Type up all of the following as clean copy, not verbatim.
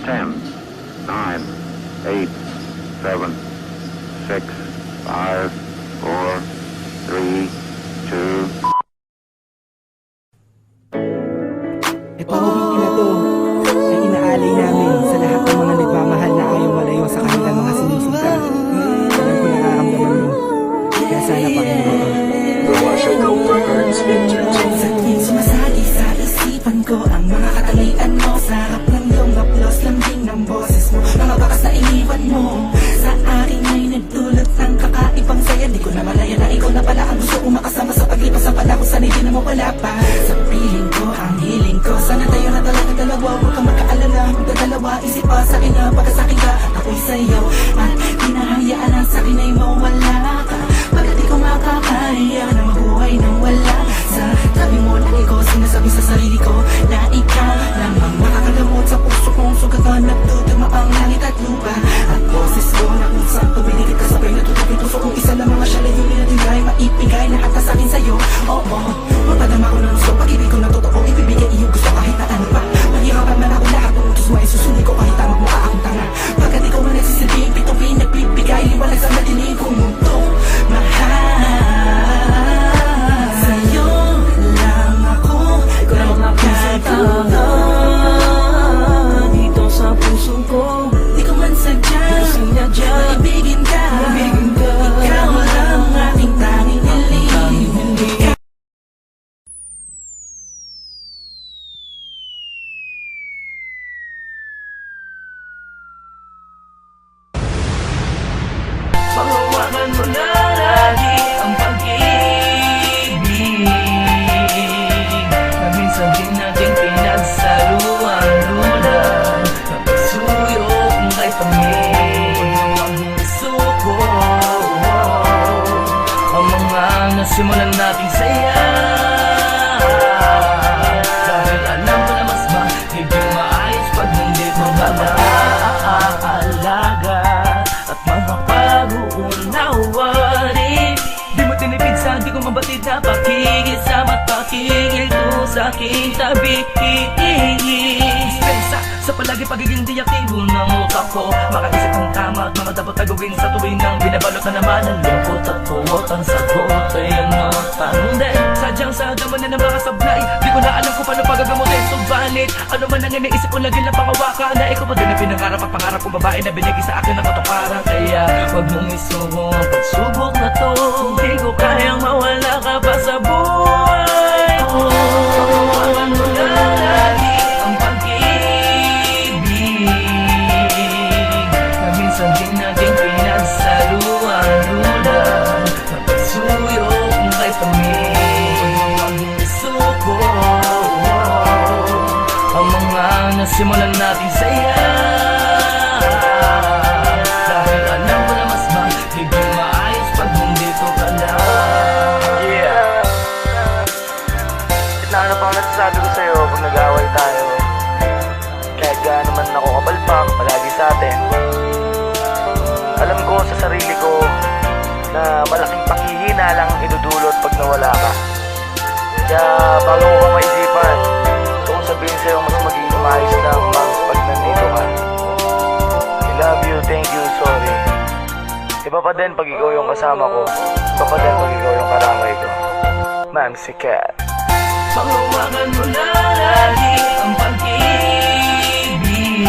10, 9, 8, 7, 6, 5, 4, 3, 2. Ito hobby na to ay inaalay namin sa lahat ng mga nagmamahal na ayaw malayo sa kanilang mga sinisinta. Alam ko nararamdaman mo, kaya sana pakinggan mo to. Sakit sumasagi sa isipan ko ang mga katalian mo. Sarap ng iyong haplos, lambing ng boses mo. Mga bakas na iniwan mo sa akin ay nagdulot ng kakaibang saya. Di ko na malaya na ikaw na pala ang gusto kong makasama sa paglipas ng panahon. Sana hindi na mawala pa sa piling ko, ang hiling ko. Sana tayo na talaga dalawa, huwag kang magkaalala. Magdadalawa, isip pa sa akin na pagkasakin ka, ako'y sa'yo. At hinahayaan ang sa'kin ay mawala ka. Pagkat di ko makakaya na mabuhay nang wala sa tabi mo na ikaw. Sinasabi sa sarili ko na ikaw lamang makakagamot sa puso kong sugatan. Nagtutugma ang langit at lupa at boses ko na usap tumiligid ka sabay natutupin puso kong isa lang mga siya layunin na tingay maipigay lahat na sa'kin sa'yo. Oo, mapadama ko ng gusto pag-ibig ko na totoo ibibigay iyo gusto kahit na ano pa. Mahirapan man ako lahat ng utos mo ay susunod ko kahit tamang mukha akong tanga. Pagkat ikaw ang nagsisilbing pituin nagbibigay liwanag sa madilim kong mundo. Mahal sa'yo lang ako nagkatuto dito sa puso ko. Di ko man sadya maibigin ka. Ikaw lang ang aking tanging hiling. Panghawakan mo na lagi ang pag-ibig na minsan din nating pinagsaluan. Lulan na pagsuyo kung kay tamin ang suko. Ang mga nasimulan nating saya dahil alam ko na mas magiging maayos pag nandito ka na. Alaga at mga pag-uunawarin. Di mo tinipid sa di ko mabatid na pakikisama at pakikilto sa aking tabi. Dispensa sa palagi pagiging diaktibo ng utak ko. Makaisip ng tama at mga dapat na gawin sa tuwing nang binabalot na naman ang lungkot at puwot. Ang sagot ay ano tanong din. Sadyang sa daman na mga sablay. Di ko na alam kung paano pagagamutin. Subalit ano man ang iniisip ko lagi lang pangawakan na ikaw pa din ang pinangarap at pangarap kong babae na binigay sa akin ng katuparan. Kaya huwag mong isubo ang pagsubok na to. Hindi ko kayang mawala ka pa sa buhay ko. Panghawakan mo na lagi ang pag-ibig na minsan din nating pinagsaluan. Lulan na pagsuyo kung kay tamin ang suko. Ang mga nasimulan nating saya dahil alam ko na mas magiging maayos pag nandito ka na. Yeah. At na ano pang nasasabi ko sa'yo pag nag-away tayo. Kahit gaano man ako kapalpak palagi sa atin, alam ko sa sarili ko na malaking paghihina lang ang idudulot pag nawala ka. Kaya bago ko ka maisipan, gusto kong sabihin sa'yo mas magiging maayos lang pag nandito ka. I love you, thank you, sorry. Iba pa din pag ikaw yung kasama ko. Iba pa din pag ikaw yung karamay ko. Mamsi Cat. Panghawakan mo na lagi ang pag-ibig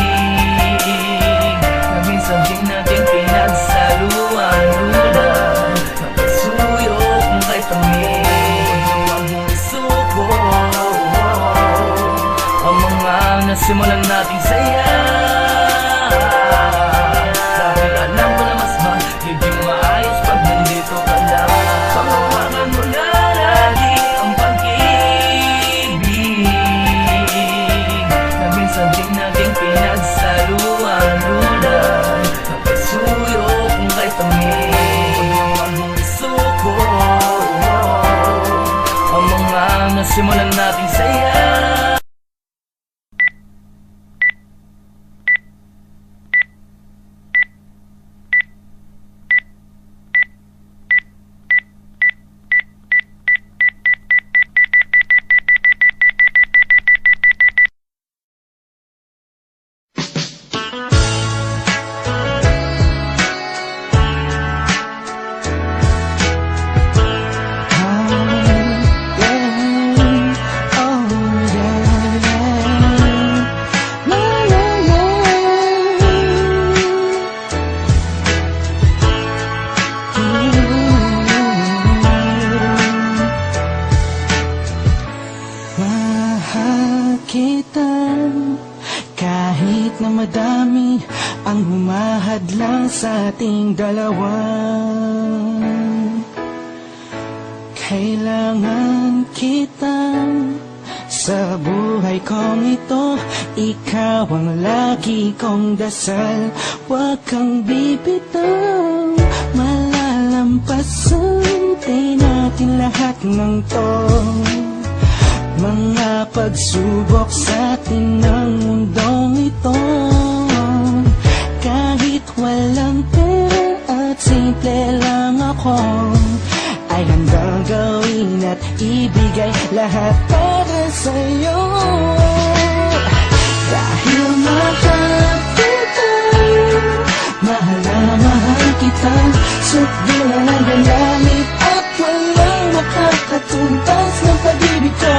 na minsan din natin pinagsaluan. Lulan na pagsuyo kung kay tamin ang suko. Ang mga nasimulan nating saya dahil alam ko na mas magiging maayos pag nandito ka lang. Panghawakan mo na lagi ang pag-ibig na minsan din nating pinagsaluan. Lulan na pagsuyo kung kay tamin ang suko. Ang mga nasimulan nating saya. Kahit na madami ang humahadlang sa ating dalawa, kailangan kita sa buhay kong ito. Ikaw ang lagi kong dasal, huwag kang bibitaw. Malalampasan din natin lahat ng to, mga pagsubok sa atin ng mundong ito. Kahit walang pera at simple lang ako, ay handang gawin at ibigay lahat para sa'yo. Dahil mahal kita, mahal na mahal kita, sukdo na ng gagamit at walang makakatumbas ng pag-ibig ko.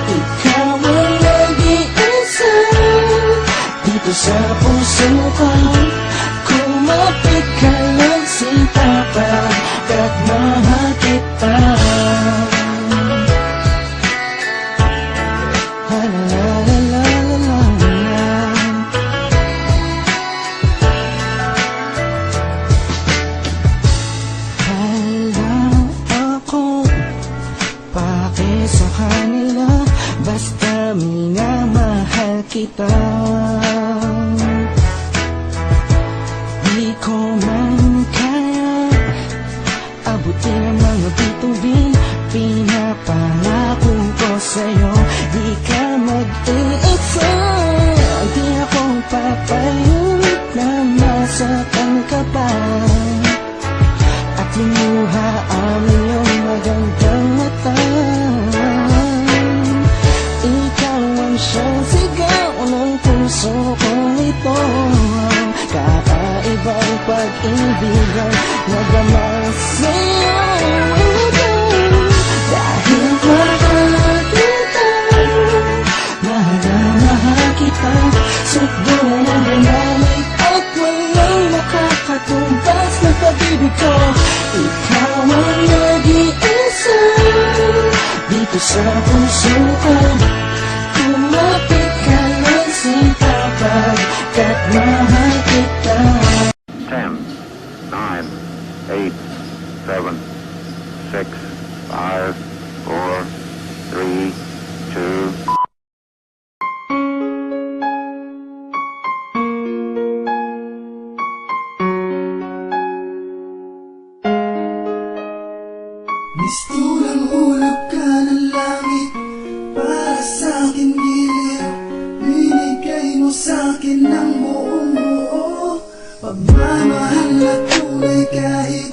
Ikaw ang nag-iisa dito sa puso ko. Kumapit ka lang sinta pagkat mahal kita. La la la la la la. Alam ako, pake sa kanila, basta minamahal kita. Di ko man kaya abutin ang mga bituin, pinapangako ko sa'yo, di ka mag-iisa. Di ako papayag na masaktan ka pa at limuha ang iyong magandang mata. Ikaw ang siyang sigaw ng puso kong ito, kakaibang pag-ibig ang nagama sa'yo. Dahil mahal kita, mahal na mahal kita, sukdo na gagamit at walang makakatumbas ng pag-ibig ko. Ikaw ang nag-iisa dito sa puso ko. Kumapit ka lang sinta pagkat mahal kita. 10, 9, 8, 7, 6, 5, 4, 3, 2. Mistulang hulog ka ng langit para sa'kin giliw. Binigay mo sa'kin ng buong buo, pagmamahal na tunay kahit